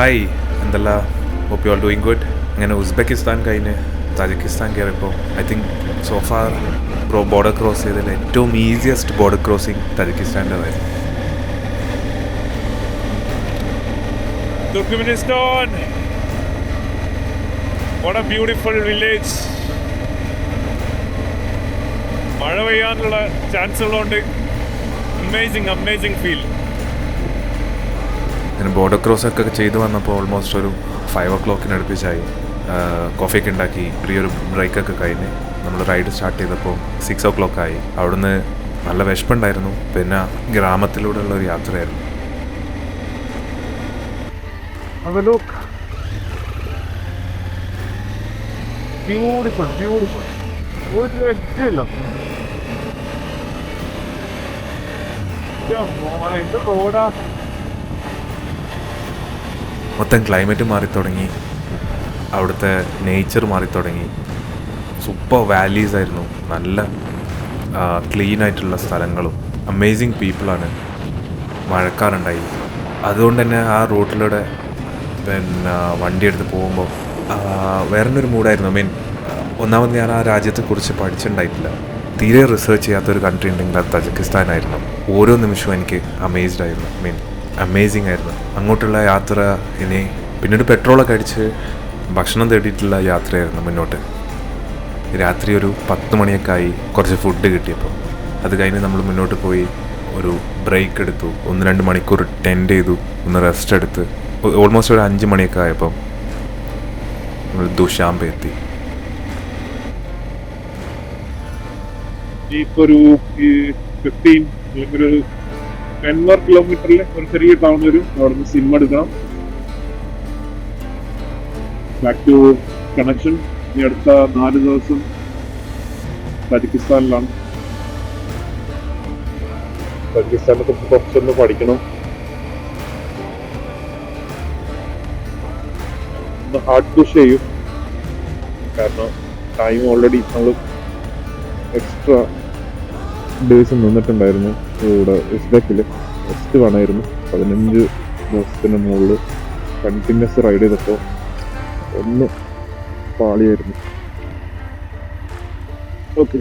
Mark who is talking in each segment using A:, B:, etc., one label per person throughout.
A: Hi എന്തല്ല, hope you are doing good. അങ്ങനെ Uzbekistan കഴിഞ്ഞ് തജിക്കിസ്ഥാൻ കയറിയപ്പോൾ I think so far border cross ചെയ്തതിൽ ഏറ്റവും ഈസിയസ്റ്റ് ബോർഡർ ക്രോസിങ് തജിക്കിസ്ഥാൻ്റെതായിരുന്നു. Turkmenistan, what a beautiful village. മഴ പെയ്യാനുള്ള ചാൻസ് ഉള്ളതുകൊണ്ട് അമേസിങ് ഫീൽ. അങ്ങനെ ബോർഡർ ക്രോസ് ഒക്കെ ചെയ്തു വന്നപ്പോൾ ഓൾമോസ്റ്റ് ഒരു 5 o'clock അടുപ്പിച്ചായി. കോഫിയൊക്കെ ഉണ്ടാക്കി ചെറിയൊരു ബ്രേക്കൊക്കെ കഴിഞ്ഞ് നമ്മൾ റൈഡ് സ്റ്റാർട്ട് ചെയ്തപ്പോൾ 6 o'clock ആയി. അവിടുന്ന് നല്ല വിശപ്പുണ്ടായിരുന്നു. പിന്നെ ഗ്രാമത്തിലൂടെയുള്ള ഒരു യാത്രയായിരുന്നു. Have a look. Beautiful. ഒരു രക്ഷയില്ല. മൊത്തം ക്ലൈമറ്റ് മാറിത്തുടങ്ങി, അവിടുത്തെ നേച്ചർ മാറിത്തുടങ്ങി. സൂപ്പർ വാലീസ് ആയിരുന്നു, നല്ല ക്ലീൻ ആയിട്ടുള്ള സ്ഥലങ്ങളും അമേസിങ് പീപ്പിളാണ്. മഴക്കാറുണ്ടായി, അതുകൊണ്ട് തന്നെ ആ റൂട്ടിലൂടെ പിന്നെ വണ്ടി എടുത്ത് പോകുമ്പോൾ വേറൊരു മൂഡായിരുന്നു. ഒന്നാമത് ഞാൻ ആ രാജ്യത്തെക്കുറിച്ച് പഠിച്ചിട്ടുണ്ടായിട്ടില്ല. തീരെ റിസർച്ച് ചെയ്യാത്തൊരു കൺട്രി ഉണ്ടെങ്കിൽ അത് തജിക്കിസ്ഥാനായിരുന്നു. ഓരോ നിമിഷവും എനിക്ക് അമേസ്ഡ് ആയിരുന്നു. അമേസിങ് ആയിരുന്നു. അങ്ങോട്ടുള്ള യാത്ര. ഇനി പിന്നീട് പെട്രോളൊക്കെ അടിച്ച് ഭക്ഷണം തേടിയിട്ടുള്ള യാത്രയായിരുന്നു മുന്നോട്ട്. രാത്രി ഒരു 10 മണിയൊക്കെ ആയി കുറച്ച് ഫുഡ് കിട്ടിയപ്പോൾ. അത് കഴിഞ്ഞ് നമ്മൾ മുന്നോട്ട് പോയി ഒരു ബ്രേക്ക് എടുത്തു. 1-2 മണിക്കൂർ ടെൻഡ് ചെയ്തു, ഒന്ന് റെസ്റ്റ് എടുത്ത് ഓൾമോസ്റ്റ് ഒരു 5 മണിയൊക്കെ ആയപ്പോൾ നമ്മൾ ദുഷാംബ എത്തി.
B: ഇപ്പോൾ ഒരു 15 അല്ലെങ്കിൽ ഒരു 10 കിലോമീറ്ററിൽ ഒരു ചെറിയ ടൗൺ വരും. അവിടെ നിന്ന് സിം എടുക്കണം. Back to connection. ഈ അടുത്ത 4 ദിവസം തജിക്കിസ്ഥാനിലാണ്. തജിക്കിസ്ഥാനെ കുറിച്ച് കുറച്ചൊന്ന് പഠിക്കണം. ഒന്ന് ഹാർഡ് പുഷ് ചെയ്യും, കാരണം ടൈം ഓൾറെഡി നമ്മൾ എക്സ്ട്രാ ഡേയ്സ് നിന്നിട്ടുണ്ടായിരുന്നു ഇവിടെ ഉസ്ബെക്കിൽ. ടെസ്റ്റ് വേണമായിരുന്നു. 15 ദിവസത്തിന് മുകളിൽ കണ്ടിന്യൂസ് റൈഡ് ചെയ്തപ്പോൾ ഒന്ന് പാളിയായിരുന്നു. ഓക്കെ,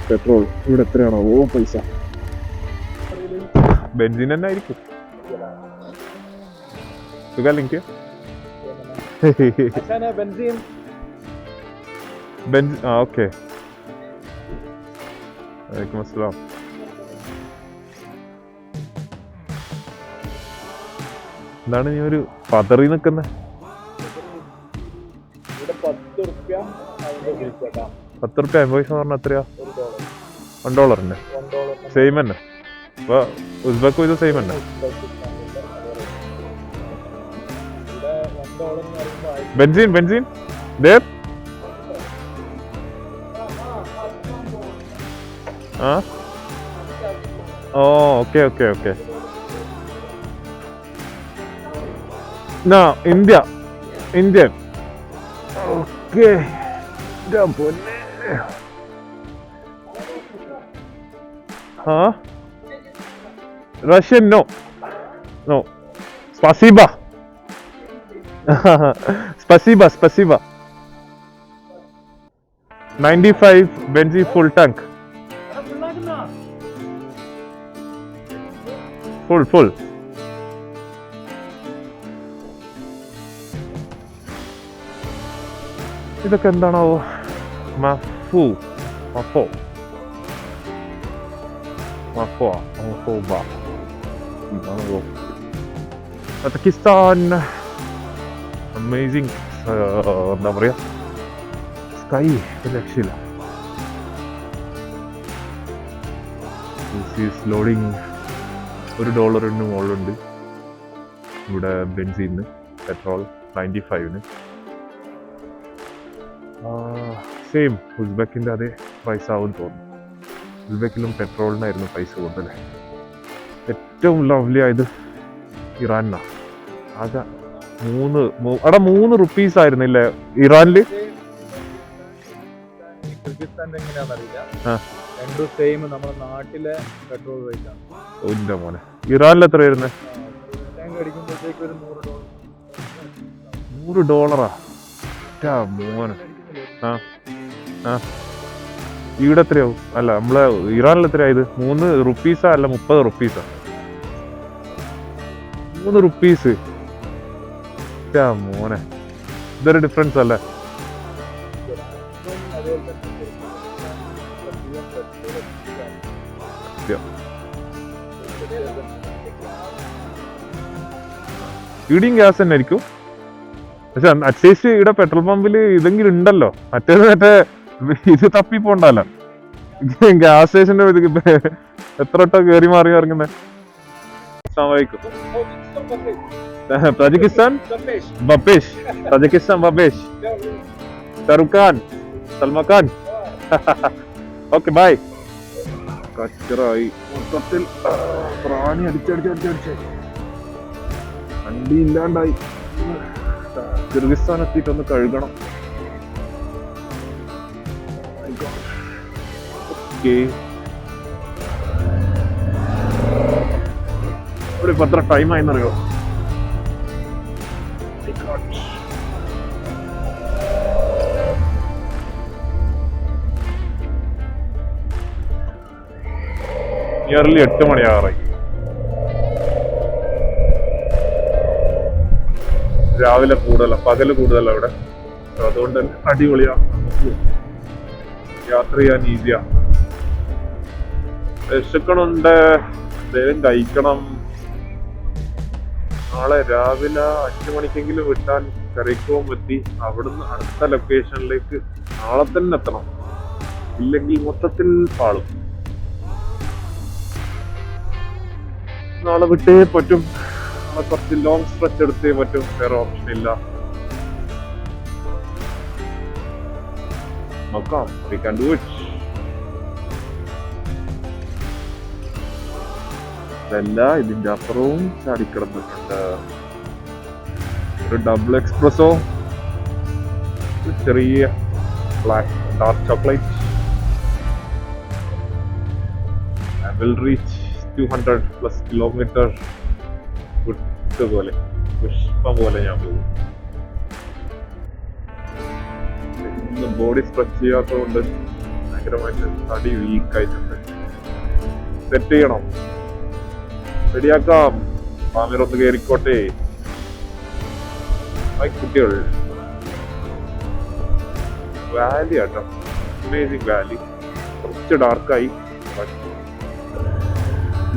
B: പെട്രോൾ ഇവിടെ എത്രയാണോ പൈസ? ബെൻസിൻ തന്നെ ആയിരിക്കും. സുഖാലെനിക്ക് ഓക്കെ. വലൈക്കും അസ്സലാം. എന്താണ് നീ ഒരു പതറി നിൽക്കുന്നത്? 10 റുപ്യ 50 പൈസ പറഞ്ഞാൽ എത്രയാ? $1 തന്നെ. സെയിം തന്നെ. അപ്പൊ ഉസ്ബെക്കും ഇത് സെയിം തന്നെ. Benzine there. Okay. Indian. Okay. Russian? No. Спасибо. Спасибо. 95 benzene full tank. Full. ഇതൊക്കെ എന്താണോ? മഫോ തജിക്കിസ്ഥാൻ. അമേസിങ്. എന്താ പറയാ, സ്കൈ രക്ഷയില്ല. ലോഡിങ് $1 മുകളിലുണ്ട് ഇവിടെ ബെൻസിന്. പെട്രോൾ 95. സെയിം ഉസ്ബെക്കിൻ്റെ അതേ പൈസ ആവും തോന്നുന്നു. ഉസ്ബെക്കിലും പെട്രോളിനായിരുന്നു പൈസ കൂടുതൽ. ഏറ്റവും ലവ്ലി ആയത് ഇറാനാണ്. ആകെ 3 rupees ആയിരുന്നില്ലേ ഇറാനില്?
C: രണ്ടും സെയിം നമ്മുടെ നാട്ടിലെ പെട്രോൾ റേറ്റ് ആണ്.
B: മോനെ ഇറാനിൽ എത്ര വരുന്നത്?
C: ടാങ്ക് അടിക്കുമ്പോഴത്തേക്ക് ഒരു $100.
B: $100. മോനെ. ആ ആ ഇവിടെ എത്രയാവും? അല്ല നമ്മളെ ഇറാനിൽ എത്രയായത്? 3 റുപ്പീസാ അല്ല 30 റുപ്പീസാ? 3 റുപ്പീസ്. മോനെ, ഇതൊരു ഡിഫറൻസ് അല്ലേ? ഇവിടെയും ഗ്യാസ് തന്നെ ആയിരിക്കും. പക്ഷെ അറ്റ്ലീസ്റ്റ് ഇവിടെ പെട്രോൾ പമ്പിൽ ഇതെങ്കിലും ഉണ്ടല്ലോ. മറ്റേ ഇത് തപ്പി പോണ്ടല്ലോ. ഗ്യാസ് സ്റ്റേഷന്റെ എത്ര വട്ടം കയറി മാറി ഇറങ്ങുന്നത്. താജിക്കിസ്ഥാൻ ബപ്പേഷ്, താജിക്കിസ്ഥാൻ ബപ്പേഷ്, ഷാറുഖ് ഖാൻ, സൽമാൻ ഖാൻ. Okay bye. കച്ചറായി മൊത്തത്തിൽ. പ്രാണി അടിച്ചടിച്ചടിച്ചടിച്ച് വണ്ടി ഇല്ലാണ്ടായി. കിർഗിസ്ഥാൻ എത്തിയിട്ടൊന്ന് കഴുകണം. ഇവിടെ ഇപ്പൊ എത്ര ടൈം ആയെന്നറിയോ? നിയർലി 8 മണിയാറായി. രാവിലെ കൂടുതല, പകല് കൂടുതല ഇവിടെ. അതുകൊണ്ട് തന്നെ അടിപൊളിയാ, നമുക്ക് യാത്ര ചെയ്യാൻ ഈസിയാ. വിശക്കണുണ്ട്, എന്തെങ്കിലും കഴിക്കണം. നാളെ രാവിലെ 5 മണിക്കെങ്കിലും വിട്ടാൽ കറിക്കോം എത്തി അവിടുന്ന് അടുത്ത ലൊക്കേഷനിലേക്ക് നാളെ തന്നെ എത്തണം. ഇല്ലെങ്കിൽ മൊത്തത്തിൽ പാളും. നാളെ വിട്ടേ പറ്റും. നാളെ കുറച്ച് ലോങ് സ്ട്രെച്ച് എടുത്തേ പറ്റും. വേറെ ഓപ്ഷൻ ഇല്ല. നോക്കാം, we can do it. ഇതല്ല, ഇതിന്റെ അപ്പുറവും ചാടിക്കിടന്നിട്ടുണ്ട്. ഒരു ഡബിൾ എക്സ്പ്രസോ, ചെറിയ black dark chocolate. I will reach 200+ kilometre. പോലെ പുഷ്പം പോലെ ഞാൻ പോകും. ഇന്ന് ബോഡി സ്ട്രെച്ച് ചെയ്യാത്തതുകൊണ്ട് ഭയങ്കരമായിട്ട് തടി വീക്കായിട്ടുണ്ട്. സെറ്റ് ചെയ്യണം, റെഡിയാക്കാം. പാമിറൊന്ന് കയറിക്കോട്ടെ. കുട്ടികൾ, വാലി ആട്ടോ, അമേസിങ് വാലി. കുറച്ച് ഡാർക്കായി.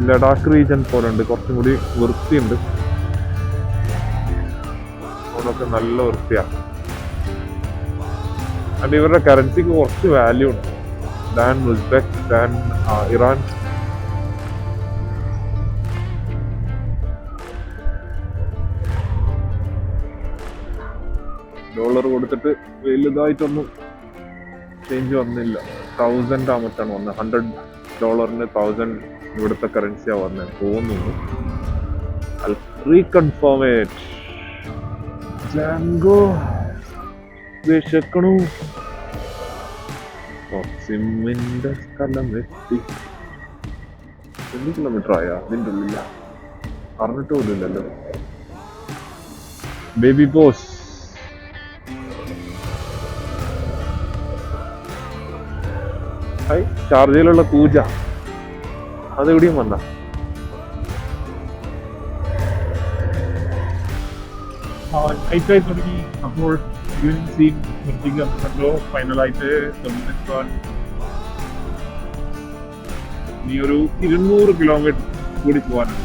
B: ലഡാക്ക് റീജൻ പോലെ ഉണ്ട്, കുറച്ചും കൂടി വൃത്തിയുണ്ട്. അവിടൊക്കെ നല്ല വൃത്തിയാണ്. ആൻഡ് ഇവരുടെ കറൻസിക്ക് കുറച്ച് വാല്യൂ ഉണ്ട് than Uzbek, than Iran. Dollar കൊടുത്തിട്ട് വലുതായിട്ടൊന്നും ചേഞ്ച് വന്നില്ല. 1000 ആമറ്റാണ് വന്നത്. $100 1000 ഇവിടുത്തെ കറൻസിയാ വന്നത് തോന്നുന്നു. Reconfirm it. ജാങ്കോ വിശക്കണു. സിമ്മിന്റെ സ്ഥലം എത്തി. 1 കിലോമീറ്റർ ആയാ അതിൻ്റെ ഉള്ളില്ല. അറിഞ്ഞിട്ട് പോലില്ലല്ലോ. Baby boss. ഷാർജയിലുള്ള പൂജ അതെവിടെയും വന്ന.
D: നൈറ്റായി തുടങ്ങി. അപ്പോൾ ഈവനിങ് സീൻ നിർത്തിക്കോ ഫൈനലായിട്ട് ഇനി ഒരു 200 കിലോമീറ്റർ കൂടി പോകാനുണ്ട്.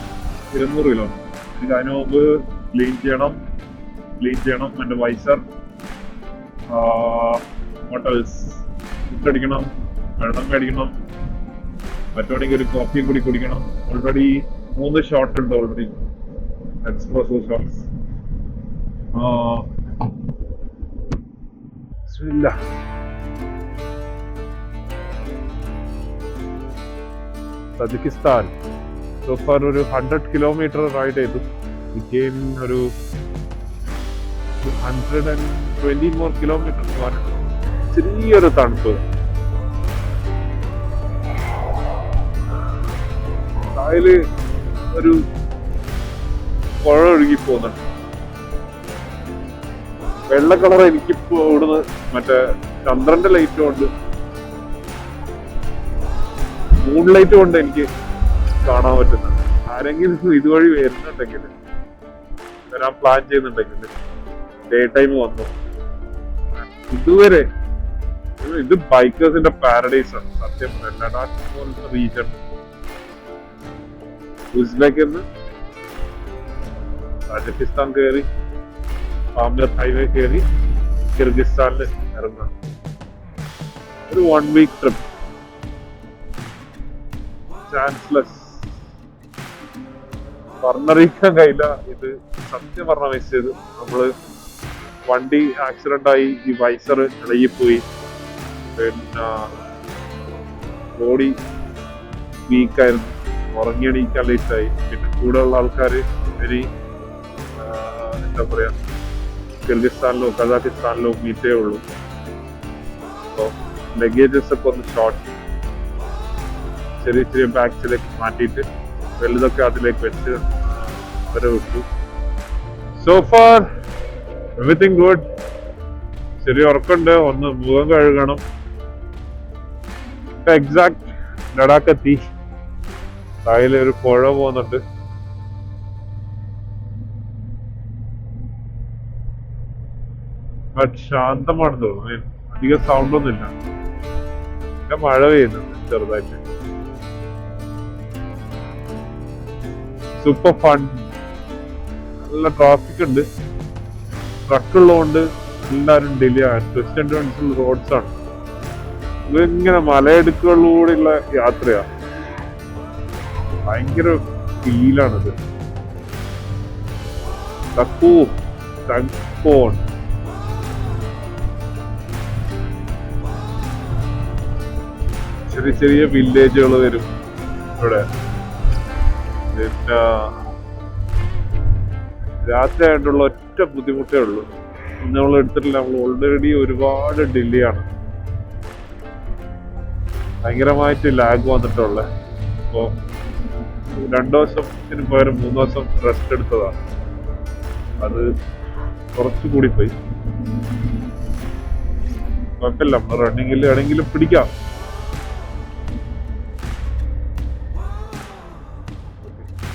D: 200 കിലോമീറ്റർ. എനിക്ക് അതിന് മുമ്പ് ക്ലീൻ ചെയ്യണം എൻ്റെ വൈസർ. ഹോട്ടൽസ് ഫുഡ് അടിക്കണം, വെള്ളം മേടിക്കണം, മറ്റോടെങ്കിൽ ഒരു കോഫിയും കൂടി കുടിക്കണം. ഓൾറെഡി 3 ഷോട്ട് ഉണ്ട്. Already espresso shots.
B: Tajikistan so far ഒരു 100 കിലോമീറ്റർ റൈഡ് ചെയ്തു. ഇഗെയിൻ ഒരു 120 more കിലോമീറ്റർ പോകാനുണ്ട്. ചെറിയൊരു തണുപ്പ്. അതില് ഒരു പുഴ ഒഴുകി പോകുന്നുണ്ട്.
D: വെള്ള കളർ എനിക്കിപ്പോ ഇവിടുന്ന് മറ്റേ ചന്ദ്രന്റെ ലൈറ്റ് കൊണ്ട് മൂൺ ലൈറ്റ് കൊണ്ട് എനിക്ക് കാണാൻ പറ്റുന്നുണ്ട്. ആരെങ്കിലും ഇതുവഴി വരുന്നുണ്ടെങ്കിൽ വരാൻ പ്ലാൻ ചെയ്യുന്നുണ്ടെങ്കിൽ ഡേ ടൈം വന്നു. ഇതുവരെ ഇത് ബൈക്കേഴ്സിന്റെ പാരഡൈസ് ആണ് സത്യം. ലഡാക്ക് പോലത്തെ റീജൺ ഉസ്ബെക്കിന്ന് താജിക്കിസ്ഥാൻ കയറി പാമ്പർ ഹൈവേ കയറി കിർഗിസ്ഥാനിൽ ഇറങ്ങാം. ഒരു 1 വീക്ക് ട്രിപ്പ്, ചാൻസ്ലെസ്. പറഞ്ഞറിയിക്കാൻ കഴിയില്ല. ഇത് സത്യം പറഞ്ഞ മിസ് ചെയ്ത്. നമ്മള് വണ്ടി ആക്സിഡന്റ് ആയി, ഈ വൈസർ ഇളകിപ്പോയി, പിന്നെ ബോഡി വീക്കായിരുന്നു, ഉറങ്ങിയണീക്കാൻ ലേറ്റായി. പിന്നെ കൂടെയുള്ള ആൾക്കാര് വെരി എന്താ പറയാ കിർഗിസ്ഥാനിലോ കസാഖിസ്ഥാനിലോ മീറ്റേ ഉള്ളൂ. അപ്പൊ ലഗേജസ് ഒക്കെ ഒന്ന് ഷോർട്ട്, ചെറിയ ചെറിയ ബാഗ്സിലേക്ക് മാറ്റിയിട്ട് വലുതൊക്കെ അതിലേക്ക് വെച്ച് അവരെ വിട്ടു. So far everything good. ചെറിയ ഉറക്കമുണ്ട്, ഒന്ന് മുഖം കഴുകണം. എക്സാക്ട് ലഡാക്ക് എത്തി. തായിലൊരു പുഴ പോകുന്നുണ്ട്. ബട്ട് ശാന്തമാണെന്ന് തോന്നുന്നു, അധികം സൗണ്ട് ഒന്നുമില്ല. പിന്നെ മഴ പെയ്യുന്നുണ്ട് ചെറുതായിട്ട്. Super fun. നല്ല ട്രാഫിക് ഉണ്ട്. ട്രക്ക് ഉള്ളതുകൊണ്ട് എല്ലാവരും ഡിലേ ആണ്. ട്വിസ്റ്റ് ആൻഡ് ടേൺസ് റോഡ്സ് ആണ്. ഇതിങ്ങനെ മലയിടുക്കുകളിലൂടെയുള്ള യാത്രയാണ്. ഭയങ്കര ഫീലാണിത്. ചെറിയ ചെറിയ വില്ലേജുകൾ വരും ഇവിടെ. പിന്നെ രാത്രി ആയിട്ടുള്ള ഒറ്റ ബുദ്ധിമുട്ടേ ഉള്ളൂ. നമ്മൾ എടുത്തിട്ടില്ല, നമ്മൾ ഓൾറെഡി ഒരുപാട് ഡിലേ ആണ്. ഭയങ്കരമായിട്ട് ലാഗ് വന്നിട്ടുള്ള. അപ്പോ 2 ദിവസത്തിന് പകരം 3 ദിവസം റെസ്റ്റ് എടുത്തതാണ്. അത് കുറച്ചുകൂടി പോയി. കുഴപ്പമില്ല, നമ്മൾ റണ്ണിങ്ങിൽ ആണെങ്കിലും പിടിക്കാം.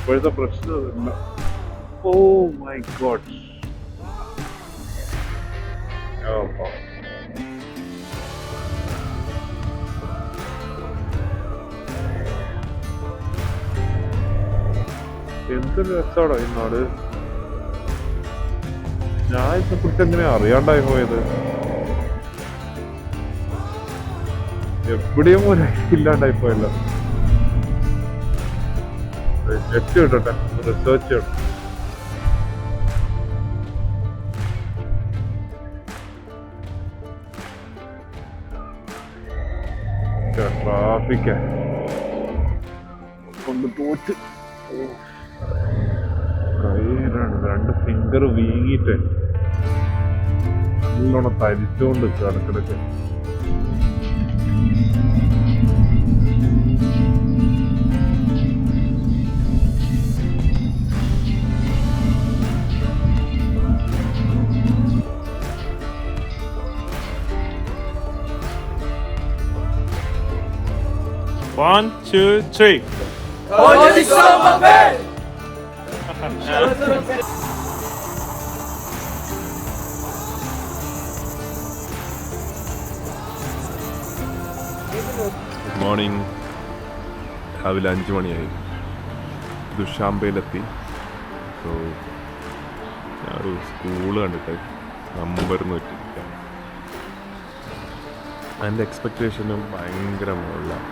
D: ഇപ്പോഴത്തെ പ്രശ്നമില്ല. Oh my god. എന്തൊരു രസമാണോ ഈ നാട്. ഞാൻ ഇതിനെ കുറിച്ച് എങ്ങനെ അറിയാണ്ടായി പോയത്? എവിടെയും ഒരു ഇല്ലാണ്ടായി പോയല്ലോ. നെറ്റ് കിട്ടട്ടെ, റിസർച്ച് ചെയ്യണം. ട്രാഫിക്കാ കൊണ്ട് തോറ്റ്. കയ്യിലാണ് 2 ഫിംഗർ വീങ്ങിട്ട് നല്ലോണം തരിച്ചുകൊണ്ട് കിടക്കിടക്ക്.
A: One, two, three. Good morning. രാവിലെ 5 മണിയായി. ദുഷാംബയിലെത്തി. സോ ഞാനൊരു സ്കൂള് കണ്ടിട്ട് നമ്പർ നോക്കിയിരിക്കാം. എൻ്റെ എക്സ്പെക്റ്റേഷനും ഭയങ്കര മുകളിലാണ്.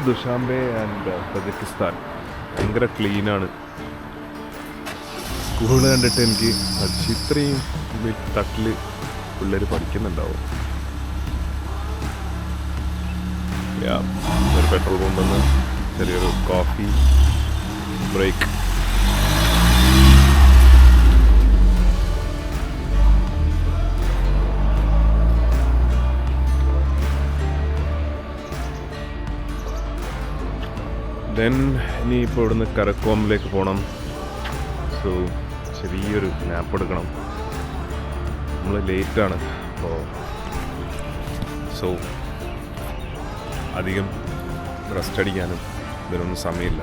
A: ദുഷാംബെ ആൻഡ് തജിക്കിസ്ഥാൻ ഭയങ്കര ക്ലീനാണ്. സ്കൂള് കണ്ടിട്ട് എനിക്ക് ഇത്രയും തട്ടിൽ പിള്ളേർ പഠിക്കുന്നുണ്ടാവും. ഒരു പെട്രോൾ പമ്പ് നിന്ന് ചെറിയൊരു കോഫി ബ്രേക്ക്. ദെൻ ഇനിയിപ്പോൾ ഇവിടുന്ന് കരക്കോമിലേക്ക് പോകണം. സോ ചെറിയൊരു നാപ്പ് എടുക്കണം. നമ്മൾ ലേറ്റാണ്. അപ്പോൾ സോ അധികം റെസ്റ്റ് അടിക്കാനും ഇതിനൊന്നും സമയമില്ല.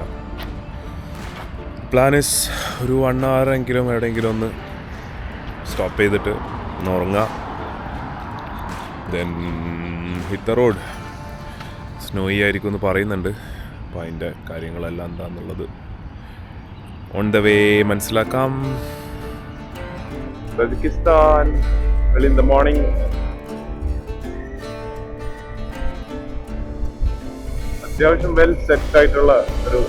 A: പ്ലാൻ ഇസ് ഒരു 1 hour എങ്കിലും എവിടെയെങ്കിലും ഒന്ന് സ്റ്റോപ്പ് ചെയ്തിട്ട് ഒന്ന് ഉറങ്ങുക. Then hit the road. Snowy ആയിരിക്കും എന്ന് പറയുന്നുണ്ട്. അപ്പോൾ അതിൻ്റെ കാര്യങ്ങളെല്ലാം എന്താണെന്നുള്ളത് ഓൺ ദ വേ മനസ്സിലാക്കാം.
B: Tajikistan, early in the morning. അത്യാവശ്യം വെൽ സെറ്റ് ആയിട്ടുള്ള ഒരു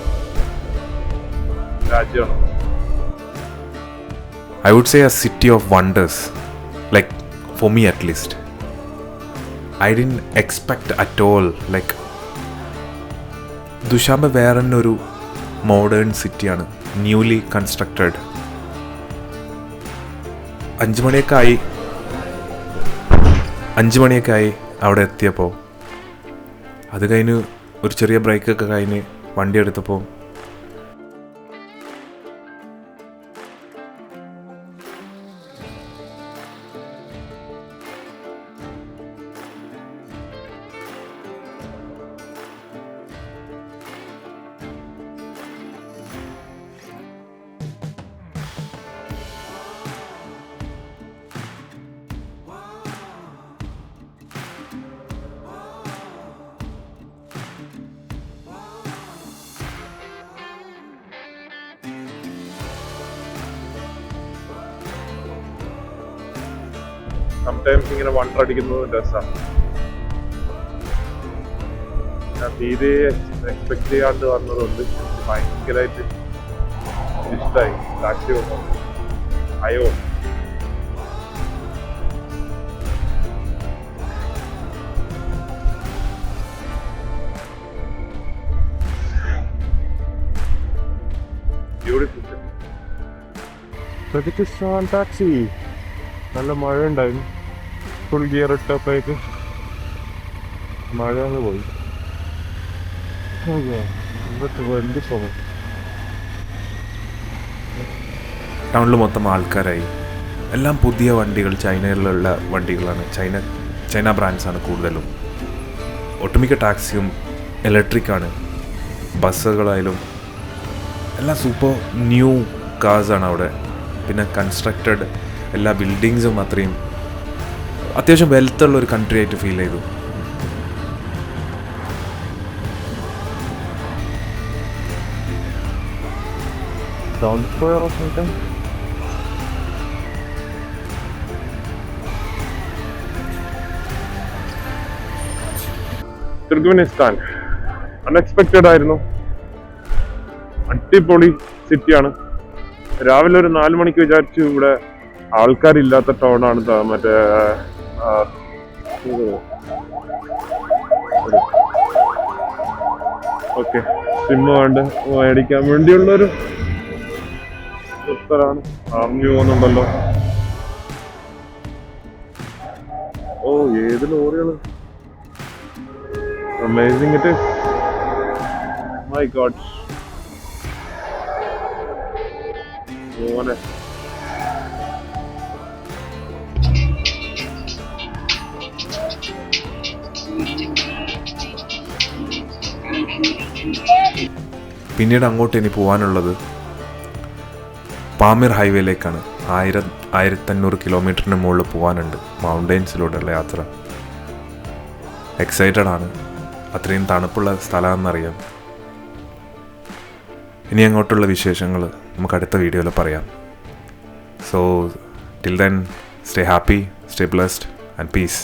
B: രാജ്യമാണ്.
A: I would say a city of wonders, like for me at least. I didn't expect at all, like ദുഷാംബ വേറെ തന്നെ ഒരു മോഡേൺ സിറ്റിയാണ്, ന്യൂലി കൺസ്ട്രക്റ്റഡ്. 5 മണിയൊക്കെ ആയി അവിടെ എത്തിയപ്പോൾ. അത് കഴിഞ്ഞ് ഒരു ചെറിയ ബ്രേക്കൊക്കെ കഴിഞ്ഞ് വണ്ടി എടുത്തപ്പോൾ
B: സംടൈംസ് ഇങ്ങനെ വണ്ടർ അടിക്കുന്നത് രസമാണ്. ഞാൻ തീരെ എക്സ്പെക്ട് ചെയ്യാണ്ട് വന്നതുകൊണ്ട് എനിക്ക് ഭയങ്കരമായിട്ട് ഇഷ്ടമായി. ടാക്സി അയോ ബ്യൂട്ടിഫുൾ. Tajikistan taxi. നല്ല മഴ ഉണ്ടായിരുന്നു. ഫുൾ ഗിയർ ഇട്ടപ്പോഴേക്ക് മഴ ഒന്ന് പോയി. വലിയ സമയം
A: ടൗണിൽ മൊത്തം ആൾക്കാരായി. എല്ലാം പുതിയ വണ്ടികൾ, ചൈനയിലുള്ള വണ്ടികളാണ്. ചൈന ബ്രാൻഡ്സാണ് കൂടുതലും. ഒട്ടുമിക്ക ടാക്സിയും ഇലക്ട്രിക്കാണ്. ബസ്സുകളായാലും എല്ലാം സൂപ്പർ ന്യൂ കാർസാണ് അവിടെ. പിന്നെ കൺസ്ട്രക്റ്റഡ് എല്ലാ ബിൽഡിങ്സും അത്യാവശ്യം വെൽത്തുള്ള ഒരു കൺട്രി ആയിട്ട് ഫീൽ ചെയ്തു.
B: തുർക്ക്മെനിസ്ഥാൻ അൺഎക്സ്പെക്റ്റഡ് ആയിരുന്നു. അടിപൊളി സിറ്റിയാണ്. രാവിലെ ഒരു 4 മണിക്ക് വിചാരിച്ചു ഇവിടെ ആൾക്കാരില്ലാത്ത ടൗണാണ്. മറ്റേ ഓക്കെ സിം വേണ്ട മേടിക്കാൻ വേണ്ടിയുള്ളൊരു സ്ഥലമാണ്. ആർമി പോകുന്നുണ്ടല്ലോ. ഓ ഏത് ലോറികള്. Amazing it is. My god. മോനെ
A: പിന്നീട് അങ്ങോട്ട് ഇനി പോകാനുള്ളത് പാമിർ ഹൈവേയിലേക്കാണ്. 1500 കിലോമീറ്ററിന് മുകളിൽ പോകാനുണ്ട്. മൗണ്ടെയ്ൻസിലൂടെയുള്ള യാത്ര. എക്സൈറ്റഡ് ആണ്. അത്രയും തണുപ്പുള്ള സ്ഥലമാണെന്നറിയാം. ഇനി അങ്ങോട്ടുള്ള വിശേഷങ്ങൾ നമുക്ക് അടുത്ത വീഡിയോയിൽ പറയാം. So till then stay happy, stay blessed and piece.